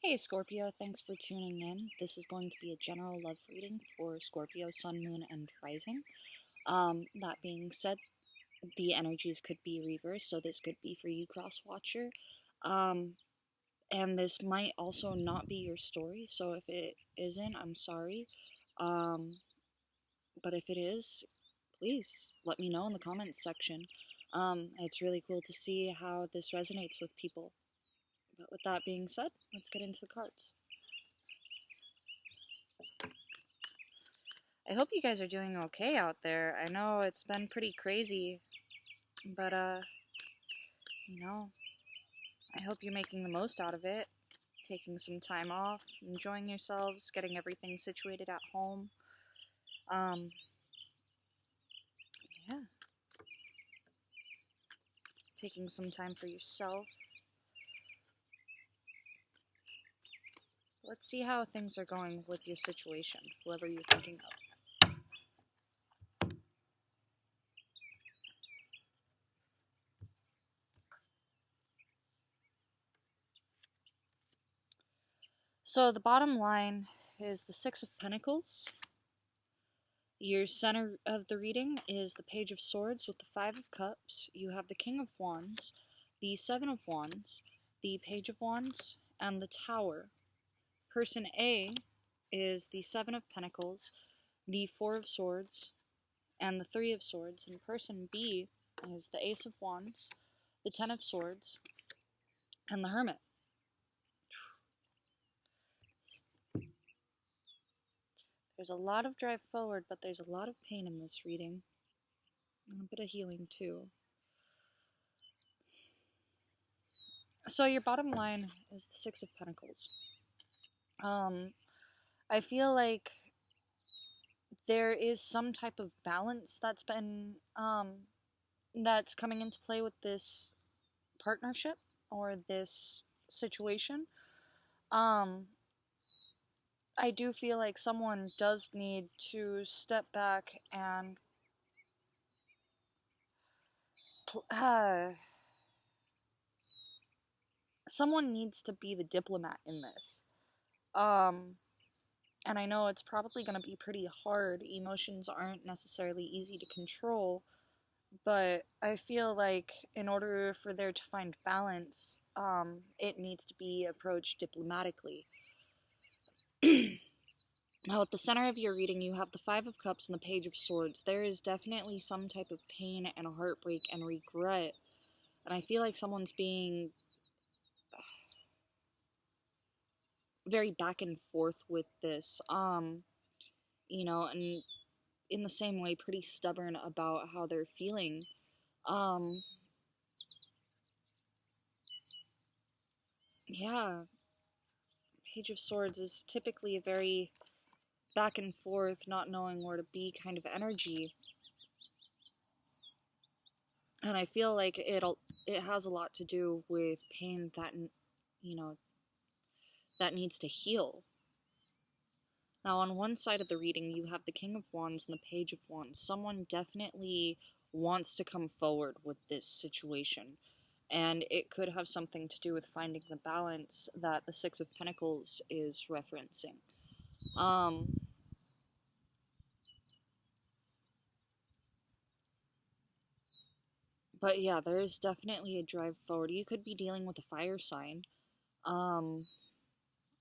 Hey Scorpio, thanks for tuning in. This is going to be a general love reading for Scorpio, Sun, Moon, and Rising. That being said, the energies could be reversed, so this could be for you, cross watcher. And this might also not be your story, so if it isn't, I'm sorry. But if it is, please let me know in the comments section. It's really cool to see how this resonates with people. But with that being said, let's get into the cards. I hope you guys are doing okay out there. I know it's been pretty crazy, but, I hope you're making the most out of it, taking some time off, enjoying yourselves, getting everything situated at home. Yeah. Taking some time for yourself. Let's see how things are going with your situation, whoever you're thinking of. So the bottom line is the Six of Pentacles. Your center of the reading is the Page of Swords with the Five of Cups. You have the King of Wands, the Seven of Wands, the Page of Wands, and the Tower. Person A is the Seven of Pentacles, the Four of Swords, and the Three of Swords. And person B is the Ace of Wands, the Ten of Swords, and the Hermit. There's a lot of drive forward, but there's a lot of pain in this reading. And a bit of healing, too. So your bottom line is the Six of Pentacles. I feel like there is some type of balance that's been, that's coming into play with this partnership or this situation. I do feel like someone does need to step back and someone needs to be the diplomat in this. And I know it's probably going to be pretty hard. Emotions aren't necessarily easy to control, but I feel like in order for there to find balance, it needs to be approached diplomatically. Now, at the center of your reading, you have the Five of Cups and the Page of Swords. There is definitely some type of pain and heartbreak and regret, and I feel like someone's being very back and forth with this, and in the same way, pretty stubborn about how they're feeling. Yeah, Page of Swords is typically a very back and forth, not knowing where to be kind of energy. And I feel like it has a lot to do with pain that, that needs to heal. Now, on one side of the reading, you have the King of Wands and the Page of Wands. Someone definitely wants to come forward with this situation. And it could have something to do with finding the balance that the Six of Pentacles is referencing. But yeah, there is definitely a drive forward. You could be dealing with a fire sign,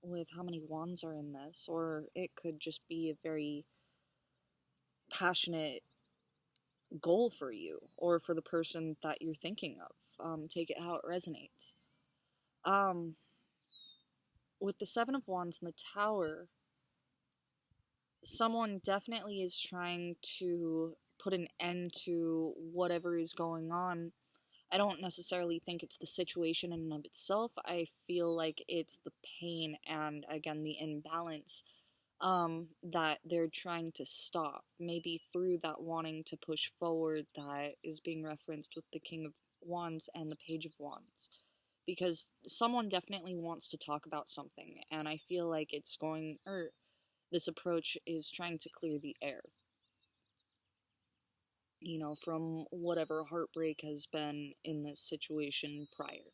with how many wands are in this, or it could just be a very passionate goal for you, or for the person that you're thinking of. Take it how it resonates. With the Seven of Wands and the Tower, someone definitely is trying to put an end to whatever is going on. I don't necessarily think it's the situation in and of itself. I feel like it's the pain and, again, the imbalance that they're trying to stop. Maybe through that wanting to push forward that is being referenced with the King of Wands and the Page of Wands. Because someone definitely wants to talk about something, and I feel like this approach is trying to clear the air. From whatever heartbreak has been in this situation prior.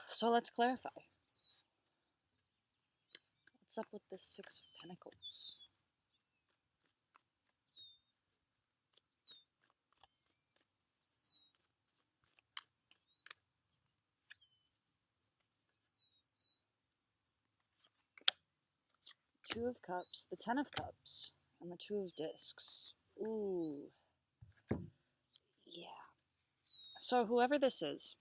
So let's clarify. What's up with this Six of Pentacles? Two of Cups, the Ten of Cups, and the Two of Discs. Ooh. Yeah. So whoever this is,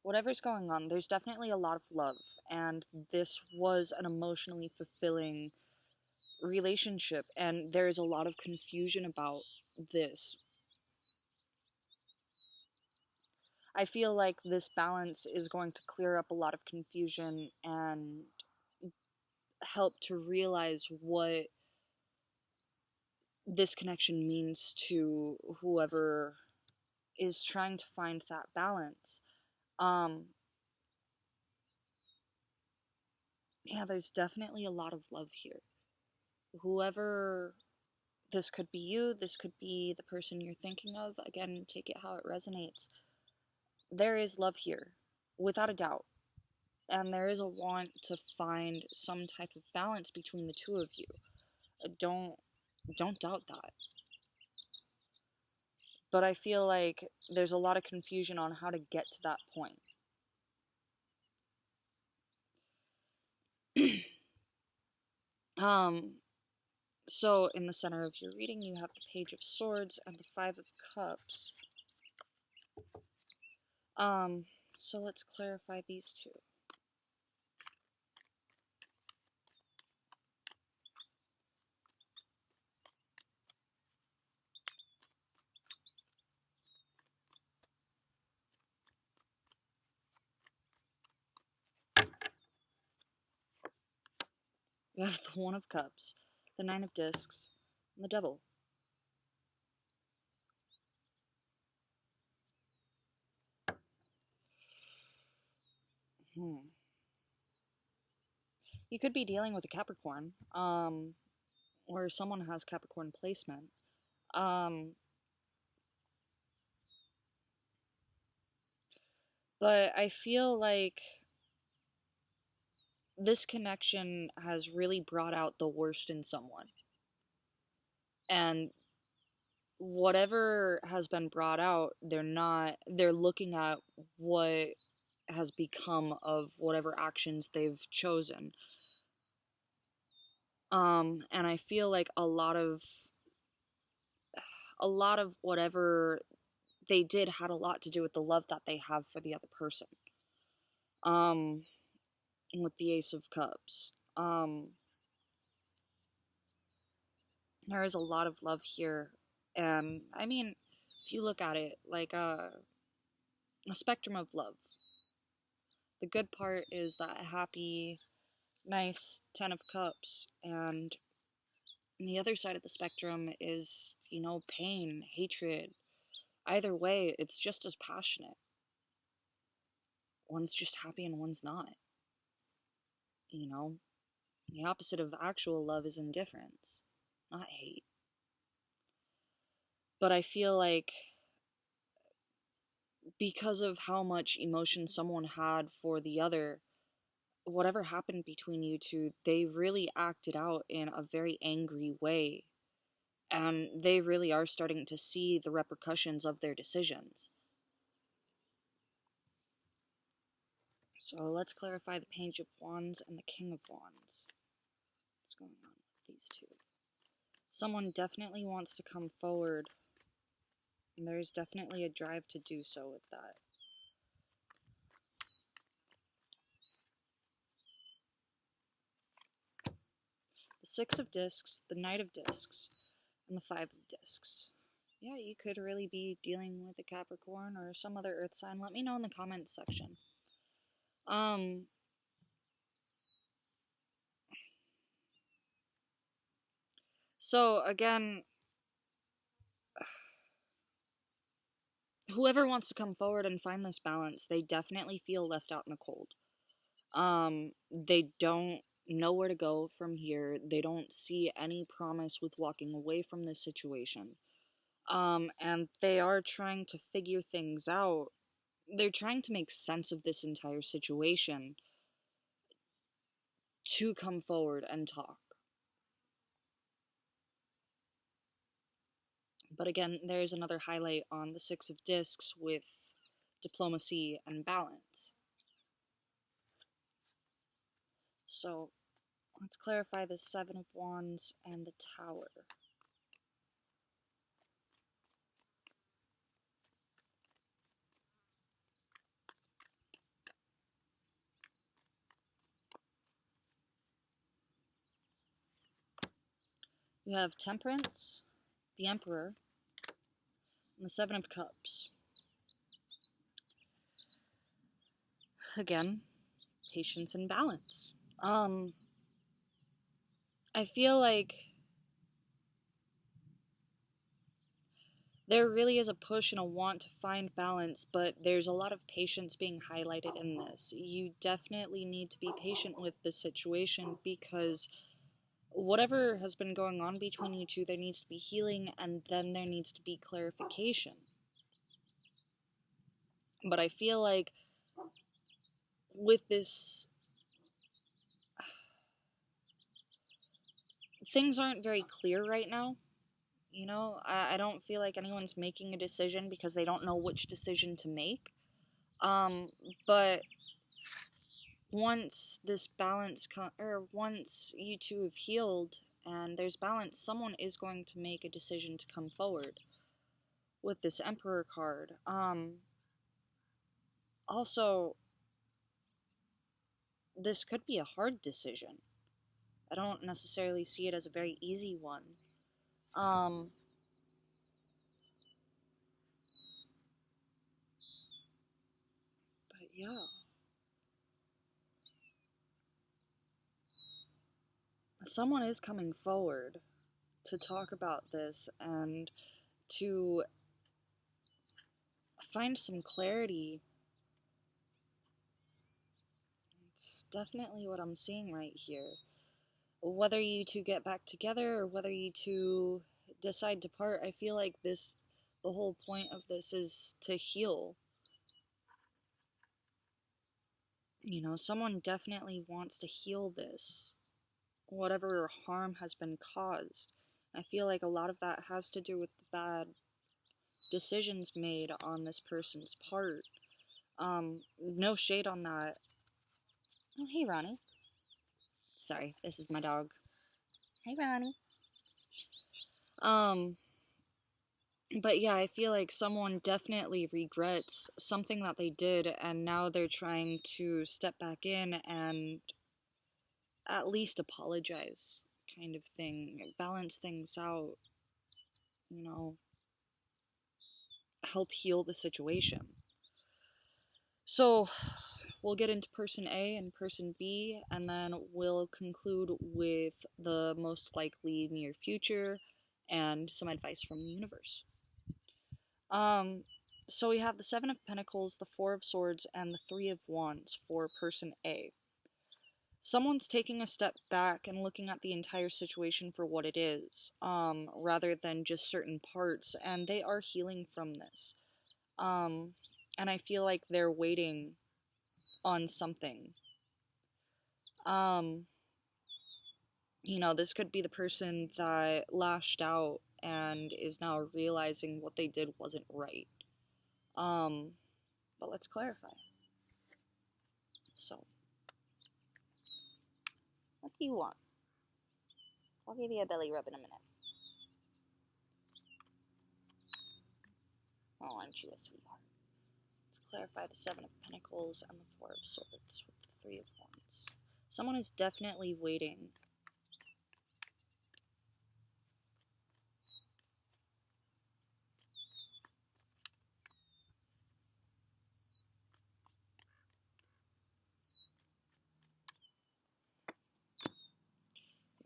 whatever's going on, there's definitely a lot of love, and this was an emotionally fulfilling relationship, and there is a lot of confusion about this. I feel like this balance is going to clear up a lot of confusion and help to realize what this connection means to whoever is trying to find that balance. Yeah, there's definitely a lot of love here. Whoever, this could be you, this could be the person you're thinking of. Again, take it how it resonates. There is love here, without a doubt. And there is a want to find some type of balance between the two of you. Don't doubt that. But I feel like there's a lot of confusion on how to get to that point. So in the center of your reading, you have the Page of Swords and the Five of Cups. So let's clarify these two. We have the One of Cups, the Nine of Discs, and the Devil. You could be dealing with a Capricorn, or someone has Capricorn placement. But I feel like this connection has really brought out the worst in someone. And whatever has been brought out, they're looking at what has become of whatever actions they've chosen. And I feel like a lot of whatever they did had a lot to do with the love that they have for the other person. With the Ace of Cups. There is a lot of love here. And, I mean, if you look at it like a spectrum of love, the good part is that happy, nice Ten of Cups, and the other side of the spectrum is, you know, pain, hatred. Either way, it's just as passionate. One's just happy and one's not. You know? The opposite of actual love is indifference, not hate. But I feel like because of how much emotion someone had for the other, whatever happened between you two, they really acted out in a very angry way. And they really are starting to see the repercussions of their decisions. So let's clarify the Page of Wands and the King of Wands. What's going on with these two? Someone definitely wants to come forward, and there's definitely a drive to do so with that. The Six of Discs, the Knight of Discs, and the Five of Discs. Yeah, you could really be dealing with a Capricorn or some other earth sign. Let me know in the comments section. So again, whoever wants to come forward and find this balance, they definitely feel left out in the cold. They don't know where to go from here. They don't see any promise with walking away from this situation. And they are trying to figure things out, they're trying to make sense of this entire situation to come forward and talk. But again, there's another highlight on the Six of Discs with diplomacy and balance. So let's clarify the Seven of Wands and the Tower. You have Temperance, the Emperor, and the Seven of Cups. Again, patience and balance. I feel like there really is a push and a want to find balance, but there's a lot of patience being highlighted in this. You definitely need to be patient with this situation because whatever has been going on between you two, there needs to be healing, and then there needs to be clarification. But I feel like with this, things aren't very clear right now. You know, I don't feel like anyone's making a decision because they don't know which decision to make. But once this balance, once you two have healed and there's balance, someone is going to make a decision to come forward with this Emperor card. Also, this could be a hard decision. I don't necessarily see it as a very easy one. But yeah. Someone is coming forward to talk about this and to find some clarity. It's definitely what I'm seeing right here. Whether you two get back together or whether you two decide to part, I feel like the whole point of this is to heal. You know, someone definitely wants to heal this. Whatever harm has been caused. I feel like a lot of that has to do with the bad decisions made on this person's part. No shade on that. Oh, hey, Ronnie. Sorry, this is my dog. Hey, Ronnie. But yeah, I feel like someone definitely regrets something that they did, and now they're trying to step back in and at least apologize, kind of thing. Balance things out, you know, help heal the situation. So, we'll get into person A and person B, and then we'll conclude with the most likely near future and some advice from the universe. So we have the Seven of Pentacles, the Four of Swords, and the Three of Wands for person A. Someone's taking a step back and looking at the entire situation for what it is, rather than just certain parts, and they are healing from this. And I feel like they're waiting on something. You know, this could be the person that lashed out and is now realizing what they did wasn't right. But let's clarify. So, what do you want? I'll give you a belly rub in a minute. Oh, aren't you a sweetheart? Let's clarify the Seven of Pentacles and the Four of Swords with the Three of Wands. Someone is definitely waiting.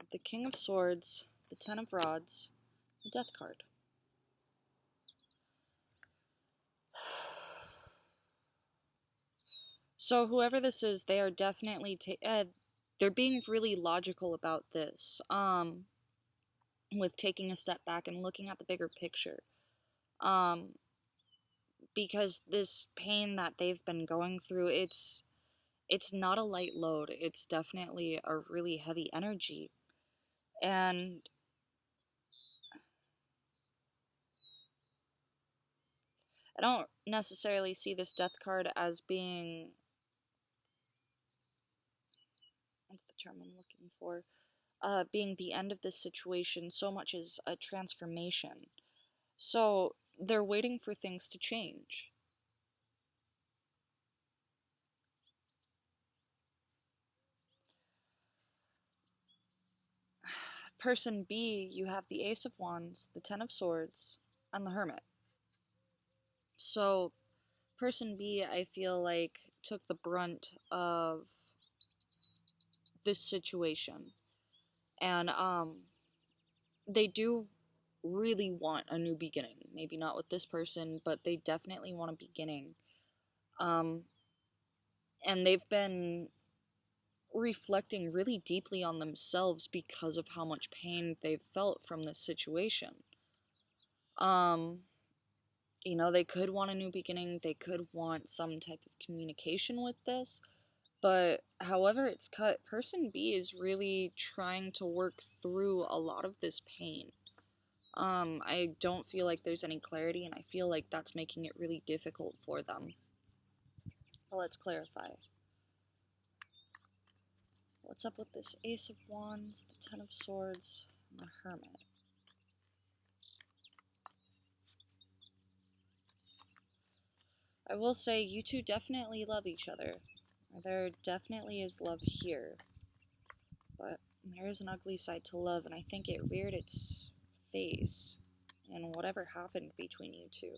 The King of Swords, the Ten of Rods, the Death card. So whoever this is, they are definitely they're being really logical about this. With taking a step back and looking at the bigger picture. because this pain that they've been going through, it's not a light load. It's definitely a really heavy energy. And I don't necessarily see this death card as being, what's the term I'm looking for? Being the end of this situation so much as a transformation. So they're waiting for things to change. Person B, you have the Ace of Wands, the Ten of Swords, and the Hermit. So person B, I feel like, took the brunt of this situation. And they do really want a new beginning. Maybe not with this person, but they definitely want a beginning. And they've been reflecting really deeply on themselves because of how much pain they've felt from this situation. They could want a new beginning, they could want some type of communication with this, but however it's cut, person B is really trying to work through a lot of this pain. I don't feel like there's any clarity, and I feel like that's making it really difficult for them. But let's clarify. What's up with this Ace of Wands, the Ten of Swords, and the Hermit? I will say you two definitely love each other. There definitely is love here. But there is an ugly side to love, and I think it reared its face in whatever happened between you two.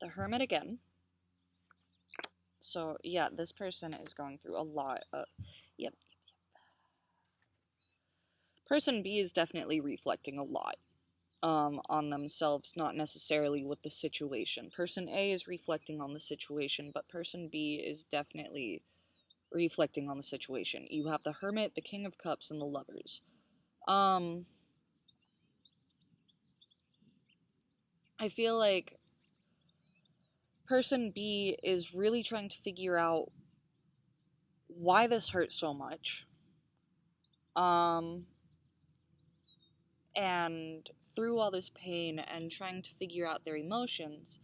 The Hermit again. So, yeah, this person is going through a lot of... Yep. Person B is definitely reflecting a lot on themselves, not necessarily with the situation. Person A is reflecting on the situation, but person B is definitely reflecting on the situation. You have the Hermit, the King of Cups, and the Lovers. I feel like person B is really trying to figure out why this hurt so much. And through all this pain and trying to figure out their emotions,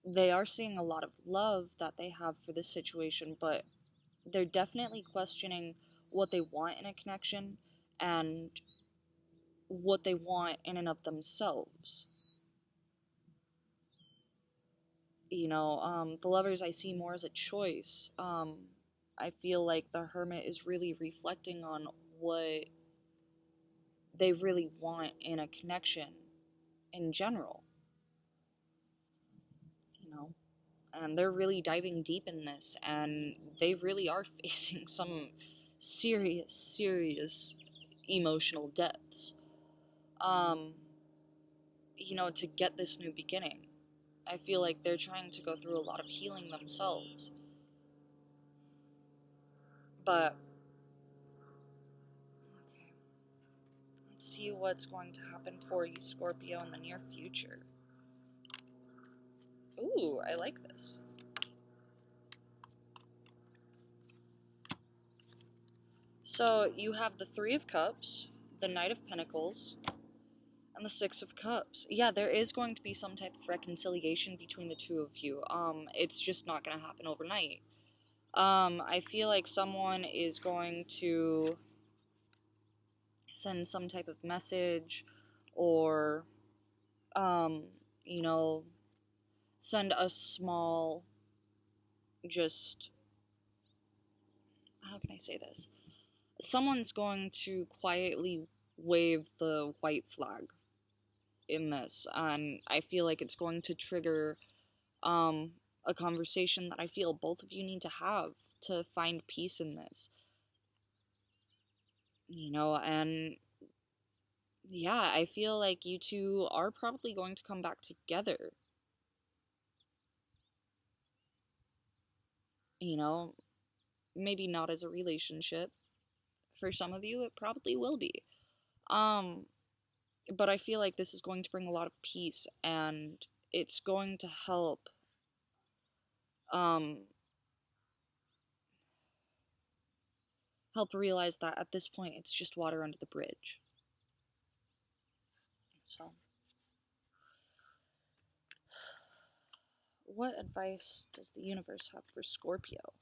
they are seeing a lot of love that they have for this situation, but they're definitely questioning what they want in a connection and what they want in and of themselves. The Lovers I see more as a choice. I feel like the Hermit is really reflecting on what they really want in a connection in general. And they're really diving deep in this, and they really are facing some serious emotional depths. To get this new beginning. I feel like they're trying to go through a lot of healing themselves. But, okay. Let's see what's going to happen for you, Scorpio, in the near future. Ooh, I like this. So, you have the Three of Cups, the Knight of Pentacles, and the Six of Cups. Yeah, there is going to be some type of reconciliation between the two of you. It's just not going to happen overnight. I feel like someone is going to send some type of message or, send a small, just, how can I say this? Someone's going to quietly wave the white flag in this, and I feel like it's going to trigger a conversation that I feel both of you need to have to find peace in this. And yeah, I feel like you two are probably going to come back together. Maybe not as a relationship, For some of you, it probably will be. But I feel like this is going to bring a lot of peace, and it's going to help realize that at this point it's just water under the bridge. So, what advice does the universe have for Scorpio?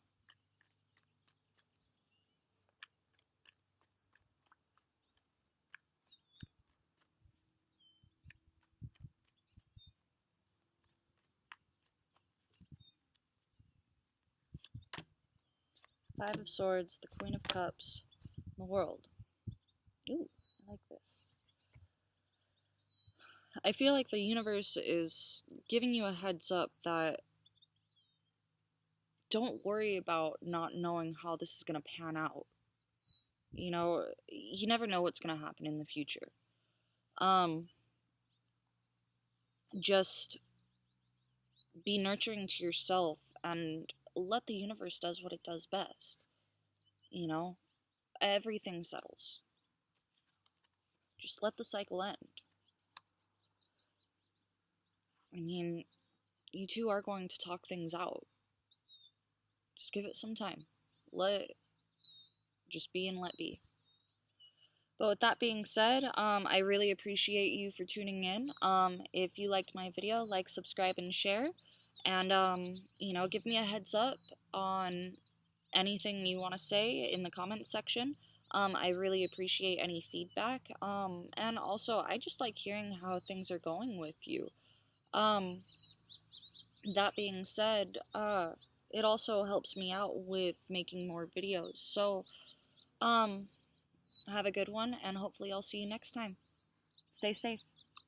Five of Swords, the Queen of Cups, the World. Ooh, I like this. I feel like the universe is giving you a heads up that don't worry about not knowing how this is going to pan out. You know, you never know what's going to happen in the future. Just be nurturing to yourself and let the universe does what it does best. You know, everything settles. Just let the cycle end. I mean, you two are going to talk things out. Just give it some time. Let it just be and let be. But with that being said, I really appreciate you for tuning in. If you liked my video, like, subscribe, and share. And, you know, give me a heads up on anything you want to say in the comments section. I really appreciate any feedback. And also, I just like hearing how things are going with you. That being said, it also helps me out with making more videos. So, have a good one, and hopefully I'll see you next time. Stay safe.